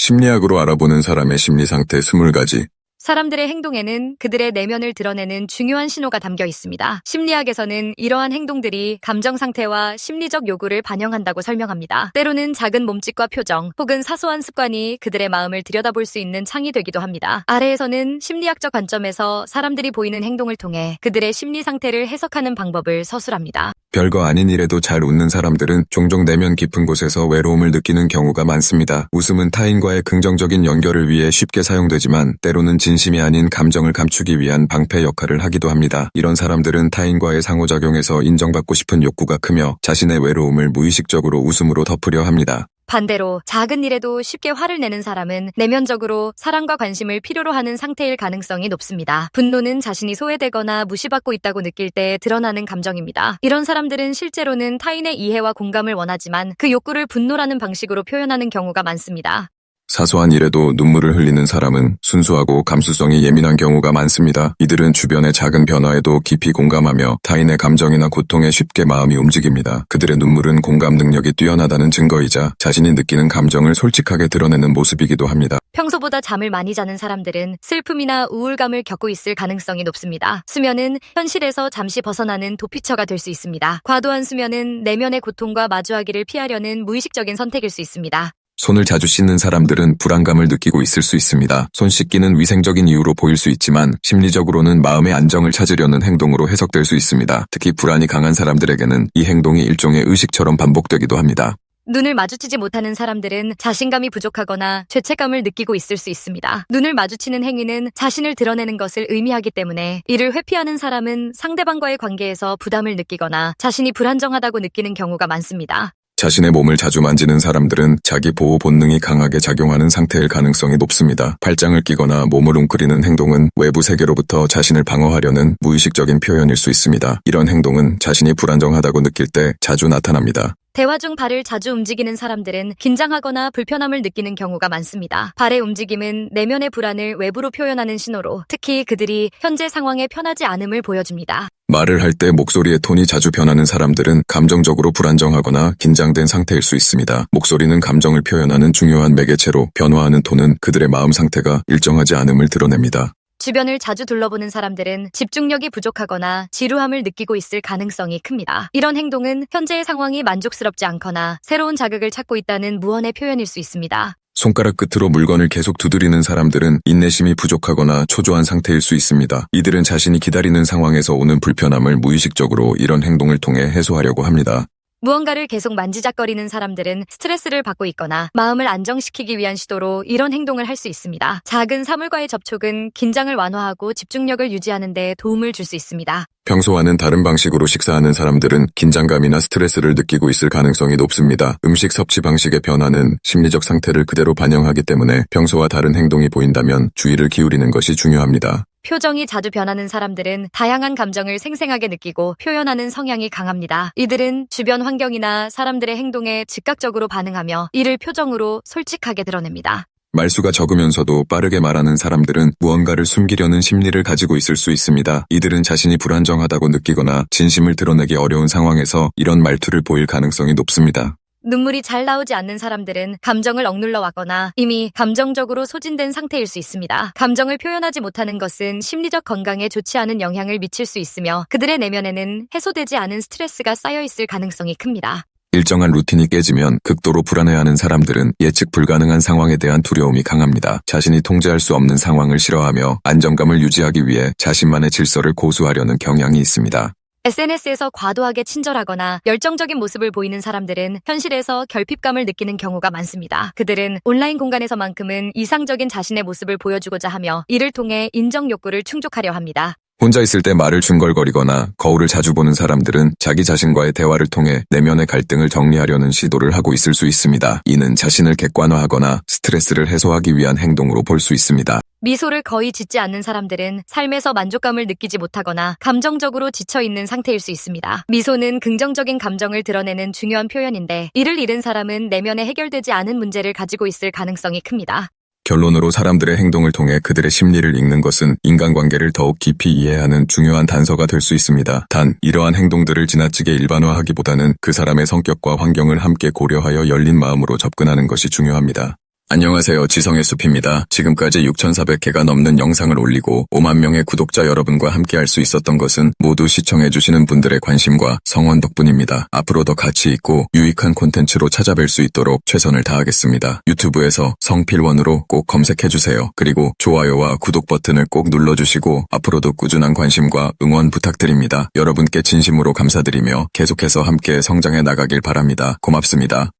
심리학으로 알아보는 사람의 심리 상태 20가지. 사람들의 행동에는 그들의 내면을 드러내는 중요한 신호가 담겨 있습니다. 심리학에서는 이러한 행동들이 감정 상태와 심리적 요구를 반영한다고 설명합니다. 때로는 작은 몸짓과 표정, 혹은 사소한 습관이 그들의 마음을 들여다볼 수 있는 창이 되기도 합니다. 아래에서는 심리학적 관점에서 사람들이 보이는 행동을 통해 그들의 심리 상태를 해석하는 방법을 서술합니다. 별거 아닌 일에도 잘 웃는 사람들은 종종 내면 깊은 곳에서 외로움을 느끼는 경우가 많습니다. 웃음은 타인과의 긍정적인 연결을 위해 쉽게 사용되지만 때로는 진심이 아닌 감정을 감추기 위한 방패 역할을 하기도 합니다. 이런 사람들은 타인과의 상호작용에서 인정받고 싶은 욕구가 크며 자신의 외로움을 무의식적으로 웃음으로 덮으려 합니다. 반대로 작은 일에도 쉽게 화를 내는 사람은 내면적으로 사랑과 관심을 필요로 하는 상태일 가능성이 높습니다. 분노는 자신이 소외되거나 무시받고 있다고 느낄 때 드러나는 감정입니다. 이런 사람들은 실제로는 타인의 이해와 공감을 원하지만 그 욕구를 분노라는 방식으로 표현하는 경우가 많습니다. 사소한 일에도 눈물을 흘리는 사람은 순수하고 감수성이 예민한 경우가 많습니다. 이들은 주변의 작은 변화에도 깊이 공감하며 타인의 감정이나 고통에 쉽게 마음이 움직입니다. 그들의 눈물은 공감 능력이 뛰어나다는 증거이자 자신이 느끼는 감정을 솔직하게 드러내는 모습이기도 합니다. 평소보다 잠을 많이 자는 사람들은 슬픔이나 우울감을 겪고 있을 가능성이 높습니다. 수면은 현실에서 잠시 벗어나는 도피처가 될 수 있습니다. 과도한 수면은 내면의 고통과 마주하기를 피하려는 무의식적인 선택일 수 있습니다. 손을 자주 씻는 사람들은 불안감을 느끼고 있을 수 있습니다. 손 씻기는 위생적인 이유로 보일 수 있지만 심리적으로는 마음의 안정을 찾으려는 행동으로 해석될 수 있습니다. 특히 불안이 강한 사람들에게는 이 행동이 일종의 의식처럼 반복되기도 합니다. 눈을 마주치지 못하는 사람들은 자신감이 부족하거나 죄책감을 느끼고 있을 수 있습니다. 눈을 마주치는 행위는 자신을 드러내는 것을 의미하기 때문에 이를 회피하는 사람은 상대방과의 관계에서 부담을 느끼거나 자신이 불안정하다고 느끼는 경우가 많습니다. 자신의 몸을 자주 만지는 사람들은 자기 보호 본능이 강하게 작용하는 상태일 가능성이 높습니다. 팔짱을 끼거나 몸을 웅크리는 행동은 외부 세계로부터 자신을 방어하려는 무의식적인 표현일 수 있습니다. 이런 행동은 자신이 불안정하다고 느낄 때 자주 나타납니다. 대화 중 발을 자주 움직이는 사람들은 긴장하거나 불편함을 느끼는 경우가 많습니다. 발의 움직임은 내면의 불안을 외부로 표현하는 신호로 특히 그들이 현재 상황에 편하지 않음을 보여줍니다. 말을 할 때 목소리의 톤이 자주 변하는 사람들은 감정적으로 불안정하거나 긴장된 상태일 수 있습니다. 목소리는 감정을 표현하는 중요한 매개체로 변화하는 톤은 그들의 마음 상태가 일정하지 않음을 드러냅니다. 주변을 자주 둘러보는 사람들은 집중력이 부족하거나 지루함을 느끼고 있을 가능성이 큽니다. 이런 행동은 현재의 상황이 만족스럽지 않거나 새로운 자극을 찾고 있다는 무언의 표현일 수 있습니다. 손가락 끝으로 물건을 계속 두드리는 사람들은 인내심이 부족하거나 초조한 상태일 수 있습니다. 이들은 자신이 기다리는 상황에서 오는 불편함을 무의식적으로 이런 행동을 통해 해소하려고 합니다. 무언가를 계속 만지작거리는 사람들은 스트레스를 받고 있거나 마음을 안정시키기 위한 시도로 이런 행동을 할 수 있습니다. 작은 사물과의 접촉은 긴장을 완화하고 집중력을 유지하는 데 도움을 줄 수 있습니다. 평소와는 다른 방식으로 식사하는 사람들은 긴장감이나 스트레스를 느끼고 있을 가능성이 높습니다. 음식 섭취 방식의 변화는 심리적 상태를 그대로 반영하기 때문에 평소와 다른 행동이 보인다면 주의를 기울이는 것이 중요합니다. 표정이 자주 변하는 사람들은 다양한 감정을 생생하게 느끼고 표현하는 성향이 강합니다. 이들은 주변 환경이나 사람들의 행동에 즉각적으로 반응하며 이를 표정으로 솔직하게 드러냅니다. 말수가 적으면서도 빠르게 말하는 사람들은 무언가를 숨기려는 심리를 가지고 있을 수 있습니다. 이들은 자신이 불안정하다고 느끼거나 진심을 드러내기 어려운 상황에서 이런 말투를 보일 가능성이 높습니다. 눈물이 잘 나오지 않는 사람들은 감정을 억눌러 왔거나 이미 감정적으로 소진된 상태일 수 있습니다. 감정을 표현하지 못하는 것은 심리적 건강에 좋지 않은 영향을 미칠 수 있으며 그들의 내면에는 해소되지 않은 스트레스가 쌓여 있을 가능성이 큽니다. 일정한 루틴이 깨지면 극도로 불안해하는 사람들은 예측 불가능한 상황에 대한 두려움이 강합니다. 자신이 통제할 수 없는 상황을 싫어하며 안정감을 유지하기 위해 자신만의 질서를 고수하려는 경향이 있습니다. SNS에서 과도하게 친절하거나 열정적인 모습을 보이는 사람들은 현실에서 결핍감을 느끼는 경우가 많습니다. 그들은 온라인 공간에서만큼은 이상적인 자신의 모습을 보여주고자 하며 이를 통해 인정 욕구를 충족하려 합니다. 혼자 있을 때 말을 중걸거리거나 거울을 자주 보는 사람들은 자기 자신과의 대화를 통해 내면의 갈등을 정리하려는 시도를 하고 있을 수 있습니다. 이는 자신을 객관화하거나 스트레스를 해소하기 위한 행동으로 볼 수 있습니다. 미소를 거의 짓지 않는 사람들은 삶에서 만족감을 느끼지 못하거나 감정적으로 지쳐있는 상태일 수 있습니다. 미소는 긍정적인 감정을 드러내는 중요한 표현인데 이를 잃은 사람은 내면에 해결되지 않은 문제를 가지고 있을 가능성이 큽니다. 결론으로 사람들의 행동을 통해 그들의 심리를 읽는 것은 인간관계를 더욱 깊이 이해하는 중요한 단서가 될 수 있습니다. 단, 이러한 행동들을 지나치게 일반화하기보다는 그 사람의 성격과 환경을 함께 고려하여 열린 마음으로 접근하는 것이 중요합니다. 안녕하세요. 지성의 숲입니다. 지금까지 6,400개가 넘는 영상을 올리고 5만 명의 구독자 여러분과 함께 할 수 있었던 것은 모두 시청해주시는 분들의 관심과 성원 덕분입니다. 앞으로 더 가치 있고 유익한 콘텐츠로 찾아뵐 수 있도록 최선을 다하겠습니다. 유튜브에서 성필원으로 꼭 검색해주세요. 그리고 좋아요와 구독 버튼을 꼭 눌러주시고 앞으로도 꾸준한 관심과 응원 부탁드립니다. 여러분께 진심으로 감사드리며 계속해서 함께 성장해 나가길 바랍니다. 고맙습니다.